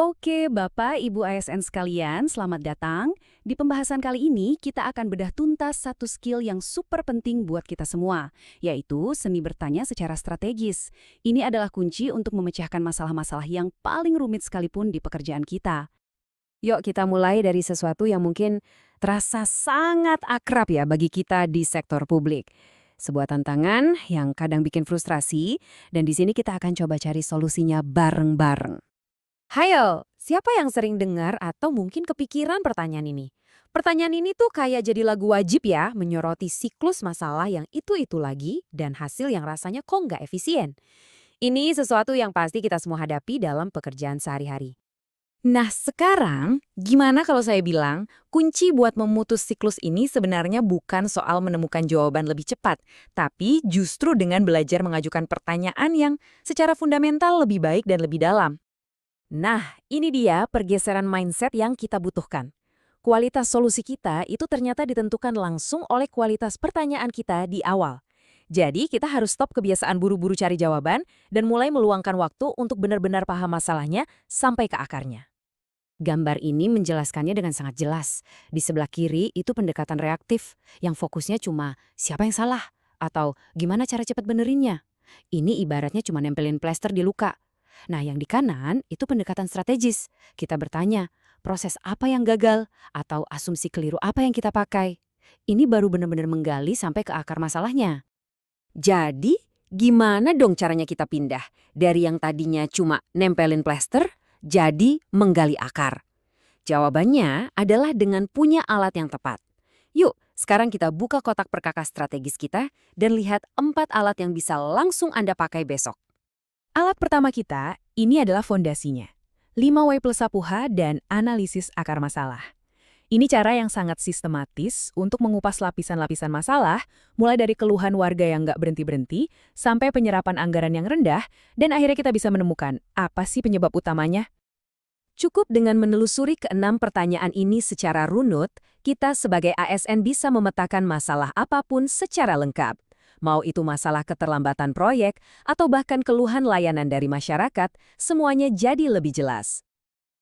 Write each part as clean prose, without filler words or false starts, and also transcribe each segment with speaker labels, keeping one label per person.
Speaker 1: Oke, Bapak, Ibu ASN sekalian, selamat datang. Di pembahasan kali ini, kita akan bedah tuntas satu skill yang super penting buat kita semua, yaitu seni bertanya secara strategis. Ini adalah kunci untuk memecahkan masalah-masalah yang paling rumit sekalipun di pekerjaan kita.
Speaker 2: Yuk kita mulai dari sesuatu yang mungkin terasa sangat akrab ya bagi kita di sektor publik. Sebuah tantangan yang kadang bikin frustrasi, dan di sini kita akan coba cari solusinya bareng-bareng. Hayo, siapa yang sering dengar atau mungkin kepikiran pertanyaan ini? Pertanyaan ini tuh kayak jadi lagu wajib ya, menyoroti siklus masalah yang itu-itu lagi dan hasil yang rasanya kok nggak efisien. Ini sesuatu yang pasti kita semua hadapi dalam pekerjaan sehari-hari. Nah, sekarang gimana kalau saya bilang kunci buat memutus siklus ini sebenarnya bukan soal menemukan jawaban lebih cepat, tapi justru dengan belajar mengajukan pertanyaan yang secara fundamental lebih baik dan lebih dalam. Nah, ini dia pergeseran mindset yang kita butuhkan. Kualitas solusi kita itu ternyata ditentukan langsung oleh kualitas pertanyaan kita di awal. Jadi, kita harus stop kebiasaan buru-buru cari jawaban dan mulai meluangkan waktu untuk benar-benar paham masalahnya sampai ke akarnya. Gambar ini menjelaskannya dengan sangat jelas. Di sebelah kiri itu pendekatan reaktif, yang fokusnya cuma siapa yang salah, atau gimana cara cepat benerinnya. Ini ibaratnya cuma nempelin plester di luka. Nah, yang di kanan itu pendekatan strategis. Kita bertanya, proses apa yang gagal, atau asumsi keliru apa yang kita pakai. Ini baru benar-benar menggali sampai ke akar masalahnya. Jadi, gimana dong caranya kita pindah? Dari yang tadinya cuma nempelin plester, jadi menggali akar. Jawabannya adalah dengan punya alat yang tepat. Yuk, sekarang kita buka kotak perkakas strategis kita dan lihat 4 alat yang bisa langsung Anda pakai besok.
Speaker 1: Alat pertama kita, ini adalah fondasinya. 5W plus Sapuha dan analisis akar masalah. Ini cara yang sangat sistematis untuk mengupas lapisan-lapisan masalah, mulai dari keluhan warga yang nggak berhenti-berhenti, sampai penyerapan anggaran yang rendah, dan akhirnya kita bisa menemukan apa sih penyebab utamanya. Cukup dengan menelusuri ke-6 pertanyaan ini secara runut, kita sebagai ASN bisa memetakan masalah apapun secara lengkap. Mau itu masalah keterlambatan proyek, atau bahkan keluhan layanan dari masyarakat, semuanya jadi lebih jelas.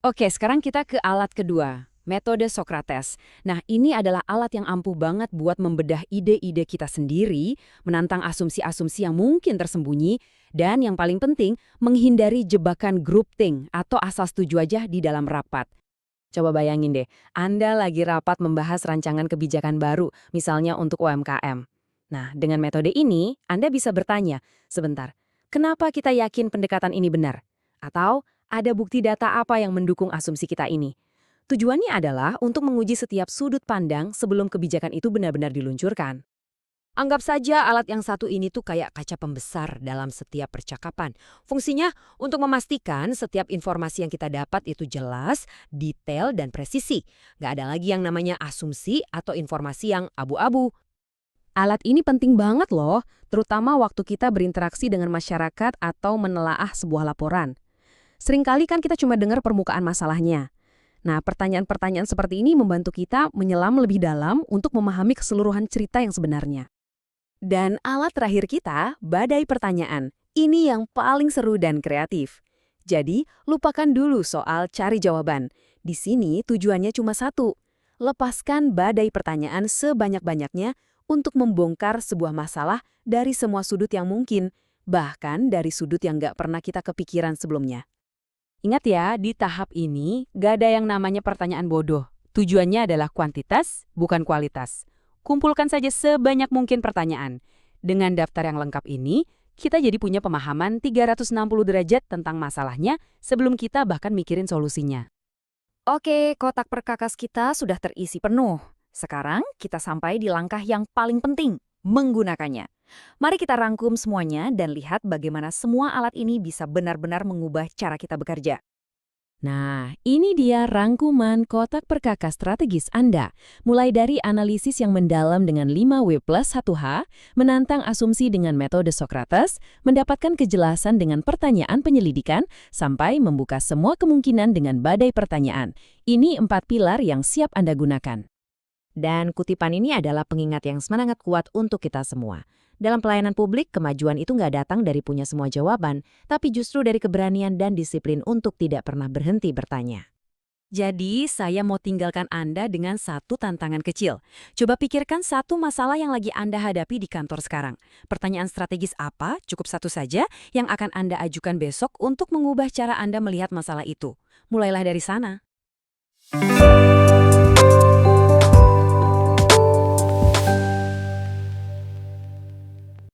Speaker 1: Oke, sekarang kita ke alat kedua. Metode Socrates. Nah, ini adalah alat yang ampuh banget buat membedah ide-ide kita sendiri, menantang asumsi-asumsi yang mungkin tersembunyi, dan yang paling penting, menghindari jebakan groupthink atau asal setuju aja di dalam rapat. Coba bayangin deh, Anda lagi rapat membahas rancangan kebijakan baru, misalnya untuk UMKM. Nah, dengan metode ini, Anda bisa bertanya, sebentar, kenapa kita yakin pendekatan ini benar? Atau, ada bukti data apa yang mendukung asumsi kita ini? Tujuannya adalah untuk menguji setiap sudut pandang sebelum kebijakan itu benar-benar diluncurkan. Anggap saja alat yang satu ini tuh kayak kaca pembesar dalam setiap percakapan. Fungsinya untuk memastikan setiap informasi yang kita dapat itu jelas, detail, dan presisi. Nggak ada lagi yang namanya asumsi atau informasi yang abu-abu. Alat ini penting banget loh, terutama waktu kita berinteraksi dengan masyarakat atau menelaah sebuah laporan. Seringkali kan kita cuma dengar permukaan masalahnya. Nah, pertanyaan-pertanyaan seperti ini membantu kita menyelam lebih dalam untuk memahami keseluruhan cerita yang sebenarnya. Dan alat terakhir kita, badai pertanyaan. Ini yang paling seru dan kreatif. Jadi, lupakan dulu soal cari jawaban. Di sini tujuannya cuma satu. Lepaskan badai pertanyaan sebanyak-banyaknya untuk membongkar sebuah masalah dari semua sudut yang mungkin, bahkan dari sudut yang nggak pernah kita kepikiran sebelumnya. Ingat ya, di tahap ini gak ada yang namanya pertanyaan bodoh. Tujuannya adalah kuantitas, bukan kualitas. Kumpulkan saja sebanyak mungkin pertanyaan. Dengan daftar yang lengkap ini, kita jadi punya pemahaman 360 derajat tentang masalahnya sebelum kita bahkan mikirin solusinya. Oke, kotak perkakas kita sudah terisi penuh. Sekarang kita sampai di langkah yang paling penting, menggunakannya. Mari kita rangkum semuanya dan lihat bagaimana semua alat ini bisa benar-benar mengubah cara kita bekerja. Nah, ini dia rangkuman kotak perkakas strategis Anda. Mulai dari analisis yang mendalam dengan 5W plus 1H, menantang asumsi dengan metode Socrates, mendapatkan kejelasan dengan pertanyaan penyelidikan, sampai membuka semua kemungkinan dengan badai pertanyaan. Ini 4 pilar yang siap Anda gunakan. Dan kutipan ini adalah pengingat yang semangat kuat untuk kita semua. Dalam pelayanan publik, kemajuan itu nggak datang dari punya semua jawaban, tapi justru dari keberanian dan disiplin untuk tidak pernah berhenti bertanya. Jadi, saya mau tinggalkan Anda dengan satu tantangan kecil. Coba pikirkan satu masalah yang lagi Anda hadapi di kantor sekarang. Pertanyaan strategis apa, cukup satu saja, yang akan Anda ajukan besok untuk mengubah cara Anda melihat masalah itu. Mulailah dari sana.